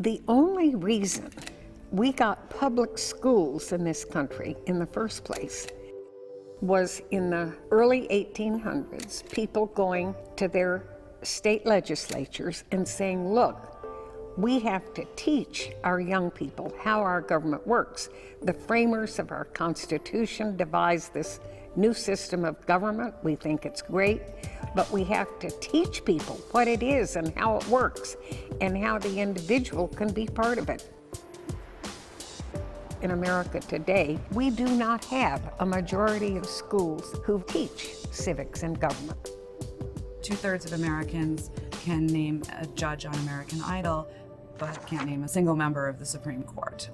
The only reason we got public schools in this country in the first place was in the early 1800s, people going to their state legislatures and saying, look, we have to teach our young people how our government works. The framers of our Constitution devised this new system of government. We think it's great, but we have to teach people what it is and how it works and how the individual can be part of it. In America today, we do not have a majority of schools who teach civics and government. 2/3 of Americans can name a judge on American Idol, but can't name a single member of the Supreme Court.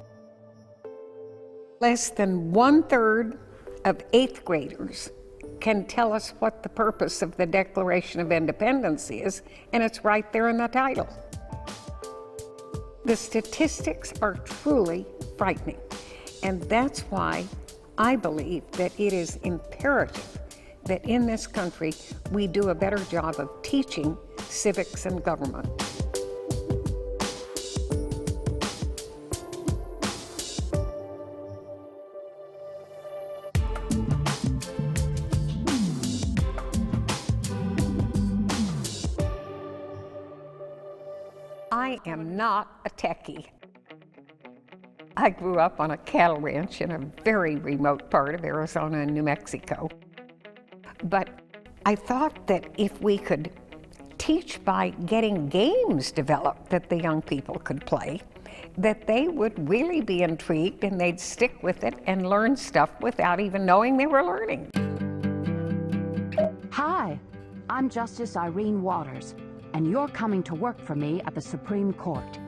Less than 1/3 of 8th graders can tell us what the purpose of the Declaration of Independence is, and it's right there in the title. The statistics are truly frightening, and that's why I believe that it is imperative that in this country we do a better job of teaching civics and government. I am not a techie. I grew up on a cattle ranch in a very remote part of Arizona and New Mexico. But I thought that if we could teach by getting games developed that the young people could play, that they would really be intrigued and they'd stick with it and learn stuff without even knowing they were learning. Hi, I'm Justice Irene Waters, and you're coming to work for me at the Supreme Court.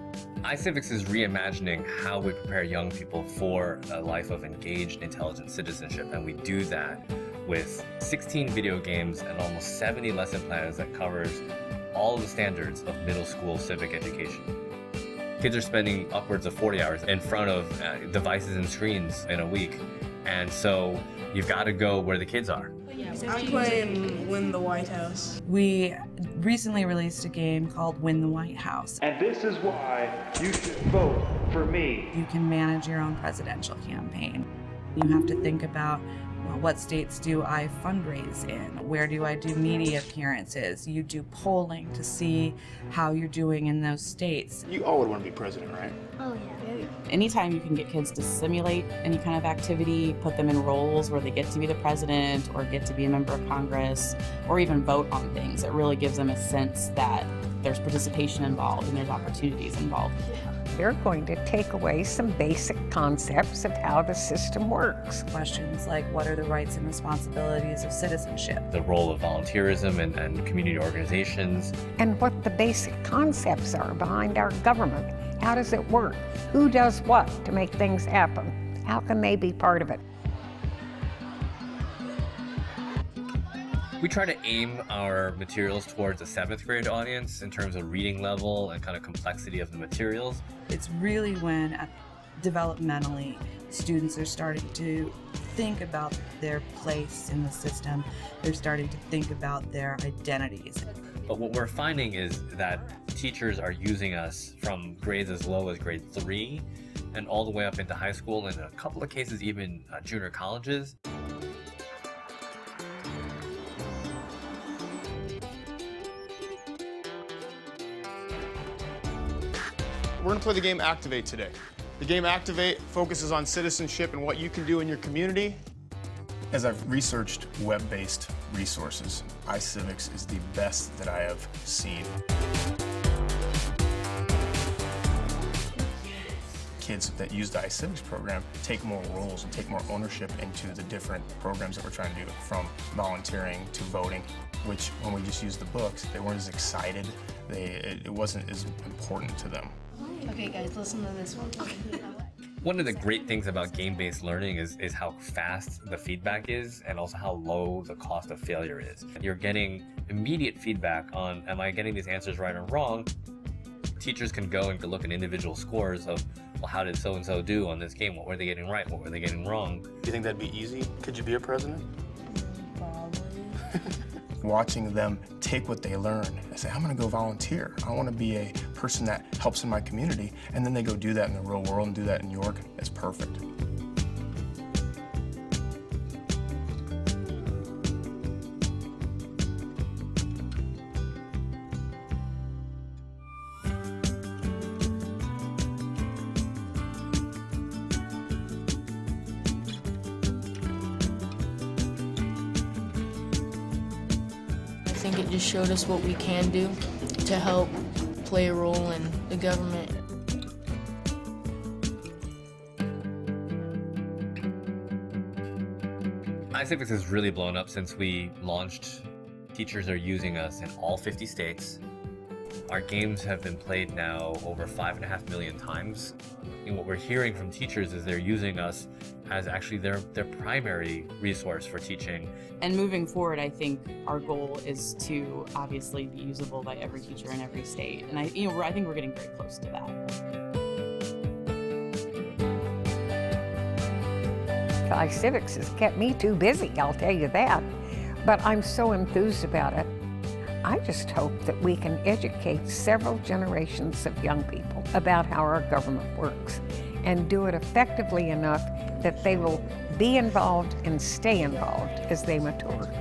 iCivics is reimagining how we prepare young people for a life of engaged, intelligent citizenship, and we do that with 16 video games and almost 70 lesson plans that covers all of the standards of middle school civic education. Kids are spending upwards of 40 hours in front of devices and screens in a week, and so you've got to go where the kids are. I'm playing Win the White House. We recently released a game called Win the White House. And this is why you should vote for me. You can manage your own presidential campaign. You have to think about, well, what states do I fundraise in? Where do I do media appearances? You do polling to see how you're doing in those states. You all would want to be president, right? Oh, yeah. Anytime you can get kids to simulate any kind of activity, put them in roles where they get to be the president or get to be a member of Congress or even vote on things, it really gives them a sense that there's participation involved and there's opportunities involved. They're going to take away some basic concepts of how the system works. Questions like, what are the rights and responsibilities of citizenship? The role of volunteerism and community organizations. And what the basic concepts are behind our government. How does it work? Who does what to make things happen? How can they be part of it? We try to aim our materials towards a 7th grade audience in terms of reading level and kind of complexity of the materials. It's really when developmentally students are starting to think about their place in the system. They're starting to think about their identities. But what we're finding is that teachers are using us from grades as low as grade 3 and all the way up into high school, and in a couple of cases even junior colleges. We're going to play the game Activate today. The game Activate focuses on citizenship and what you can do in your community. As I've researched web-based resources, iCivics is the best that I have seen. Kids that use the iCivics program take more roles and take more ownership into the different programs that we're trying to do, from volunteering to voting, which when we just used the books, they weren't as excited. It wasn't as important to them. Okay, guys, listen to this one. One of the great things about game-based learning is how fast the feedback is and also how low the cost of failure is. You're getting immediate feedback on, am I getting these answers right or wrong? Teachers can go and look at individual scores of, well, how did so-and-so do on this game? What were they getting right? What were they getting wrong? Do you think that'd be easy? Could you be a president? Probably. watching them take what they learn and say, I'm gonna go volunteer. I wanna be a person that helps in my community. And then they go do that in the real world and do that in York. It's perfect. I think it just showed us what we can do to help play a role in the government. iCivics has really blown up since we launched. Teachers are using us in all 50 states. Our games have been played now over 5.5 million times. And what we're hearing from teachers is they're using us as actually their primary resource for teaching. And moving forward, I think our goal is to obviously be usable by every teacher in every state. And I think we're getting very close to that. iCivics has kept me too busy, I'll tell you that. But I'm so enthused about it. I just hope that we can educate several generations of young people about how our government works and do it effectively enough that they will be involved and stay involved as they mature.